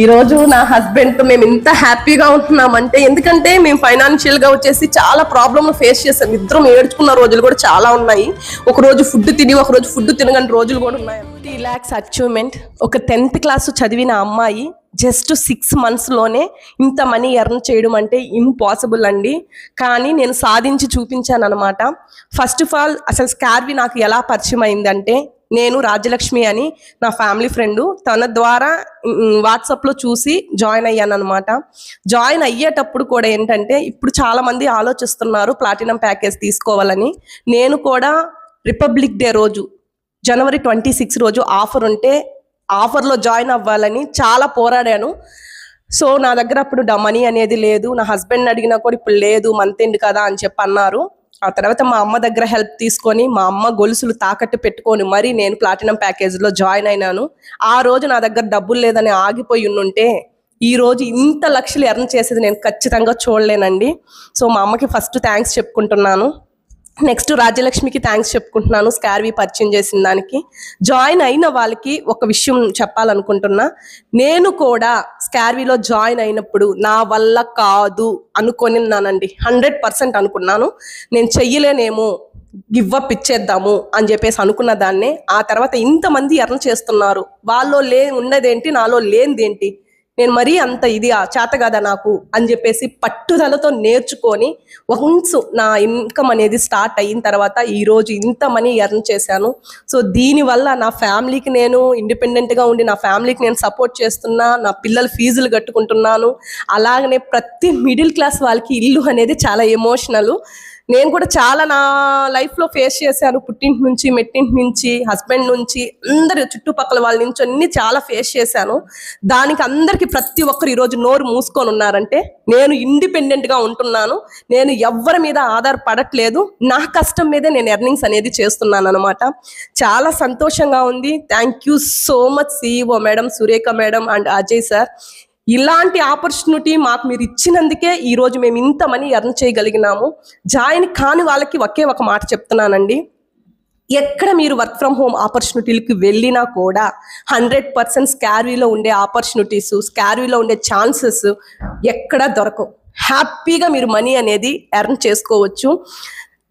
ఈ రోజు నా హస్బెండ్ తో మేము ఇంత హ్యాపీగా ఉంటున్నామంటే ఎందుకంటే మేము ఫైనాన్షియల్ గా వచ్చేసి చాలా ప్రాబ్లమ్ ఫేస్ చేసాం. ఇద్దరం ఏడ్చుకున్న రోజులు కూడా చాలా ఉన్నాయి. ఒక రోజు ఫుడ్ తిని ఒక రోజు ఫుడ్ తినగని రోజులు కూడా ఉన్నాయి. 30 lakhs అచీవ్మెంట్. ఒక 10th క్లాస్ చదివిన అమ్మాయి జస్ట్ 6 months లోనే ఇంత మనీ ఎర్న్ చేయడం అంటే ఇంపాసిబుల్ అండి. కానీ నేను సాధించి చూపించాను అనమాట. ఫస్ట్ ఆఫ్ ఆల్ అసలు స్కార్వి నాకు ఎలా పరిచయం అయిందంటే, నేను రాజ్యలక్ష్మి అని నా ఫ్యామిలీ ఫ్రెండ్, తన ద్వారా వాట్సాప్లో చూసి జాయిన్ అయ్యాను అనమాట. జాయిన్ అయ్యేటప్పుడు కూడా ఏంటంటే, ఇప్పుడు చాలా మంది ఆలోచిస్తున్నారు ప్లాటినం ప్యాకేజ్ తీసుకోవాలని. నేను కూడా రిపబ్లిక్ డే రోజు January 26 రోజు ఆఫర్ ఉంటే ఆఫర్లో జాయిన్ అవ్వాలని చాలా పోరాడాను. సో నా దగ్గర అప్పుడు మనీ అనేది లేదు. నా హస్బెండ్ అడిగినా కూడా ఇప్పుడు లేదు, మంత్ ఎండ్ కదా అని చెప్పి అన్నారు. ఆ తర్వాత మా అమ్మ దగ్గర హెల్ప్ తీసుకొని, మా అమ్మ గొలుసులు తాకట్టు పెట్టుకొని మరి నేను ప్లాటినం ప్యాకేజ్లో జాయిన్ అయినాను. ఆ రోజు నా దగ్గర డబ్బులు లేదని ఆగిపోయి ఉంటే ఈ రోజు ఇంత లక్షలు ఎర్న్ చేసేది నేను ఖచ్చితంగా చూడలేనండి. సో మా అమ్మకి ఫస్ట్ థ్యాంక్స్ చెప్పుకుంటున్నాను. నెక్స్ట్ రాజ్యలక్ష్మికి థ్యాంక్స్ చెప్పుకుంటున్నాను స్కార్వి పరిచయం చేసిన దానికి. జాయిన్ అయిన వాళ్ళకి ఒక విషయం చెప్పాలనుకుంటున్నా. నేను కూడా స్కార్విలో జాయిన్ అయినప్పుడు నా వల్ల కాదు అనుకున్నానండి. 100% అనుకున్నాను. నేను చెయ్యలేనేమో, గివ్ అప్ ఇచ్చేద్దాము అని చెప్పేసి అనుకున్న దాన్నే. ఆ తర్వాత ఇంతమంది ఎర్న్ చేస్తున్నారు, వాళ్ళలో ఉన్నదేంటి, నాలో లేనిదేంటి, నేను మరీ అంత ఇది చేత కదా నాకు అని చెప్పేసి పట్టుదలతో నేర్చుకొని వన్స్ నా ఇన్కమ్ అనేది స్టార్ట్ అయిన తర్వాత ఈరోజు ఇంత మనీ ఎర్న్ చేశాను. సో దీనివల్ల నా ఫ్యామిలీకి నేను ఇండిపెండెంట్గా ఉండి నా ఫ్యామిలీకి నేను సపోర్ట్ చేస్తున్నా, నా పిల్లల ఫీజులు కట్టుకుంటున్నాను. అలాగనే ప్రతి మిడిల్ క్లాస్ వాళ్ళకి ఇల్లు అనేది చాలా ఎమోషనల్. నేను కూడా చాలా నా లైఫ్లో ఫేస్ చేశాను. పుట్టింటి నుంచి, మెట్టింటి నుంచి, హస్బెండ్ నుంచి, అందరి చుట్టుపక్కల వాళ్ళ నుంచి అన్ని చాలా ఫేస్ చేశాను. దానికి అందరికీ ప్రతి ఒక్కరు ఈరోజు నోరు మూసుకొని ఉన్నారంటే నేను ఇండిపెండెంట్గా ఉంటున్నాను. నేను ఎవ్వరి మీద ఆధారపడట్లేదు. నా కష్టం మీదే నేను ఎర్నింగ్స్ అనేది చేస్తున్నాను అనమాట. చాలా సంతోషంగా ఉంది. Thank you so much CEO madam, Surekha madam and Ajay sir. ఇలాంటి ఆపర్చునిటీ మాకు మీరు ఇచ్చినందుకే ఈరోజు మేము ఇంత మనీ ఎర్న్ చేయగలిగినాము. జాయిన్ కాని వాళ్ళకి ఒకే ఒక మాట చెప్తున్నానండి, ఎక్కడ మీరు వర్క్ ఫ్రమ్ హోమ్ ఆపర్చునిటీలకి వెళ్ళినా కూడా 100% స్కార్వీలో ఉండే ఆపర్చునిటీస్, స్కార్వీలో ఉండే ఛాన్సెస్ ఎక్కడా దొరకవు. హ్యాపీగా మీరు మనీ అనేది ఎర్న్ చేసుకోవచ్చు.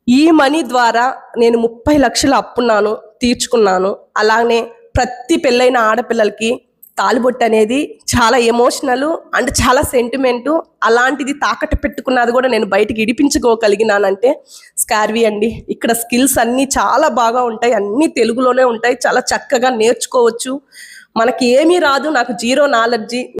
ఈ మనీ ద్వారా నేను 30 లక్షలు అప్పున్నాను, తీర్చుకున్నాను. అలానే ప్రతి పెళ్ళైన ఆడపిల్లలకి తాలిబొట్టు అనేది చాలా ఎమోషనల్ అండ్ చాలా సెంటిమెంటు. అలాంటిది తాకట్టు పెట్టుకున్నది కూడా నేను బయటికి ఇడిపించుకోగలిగినానంటే స్కార్వి అండి. ఇక్కడ స్కిల్స్ అన్నీ చాలా బాగా ఉంటాయి, అన్నీ తెలుగులోనే ఉంటాయి, చాలా చక్కగా నేర్చుకోవచ్చు. మనకి ఏమీ రాదు, నాకు జీరో నాలెడ్జి.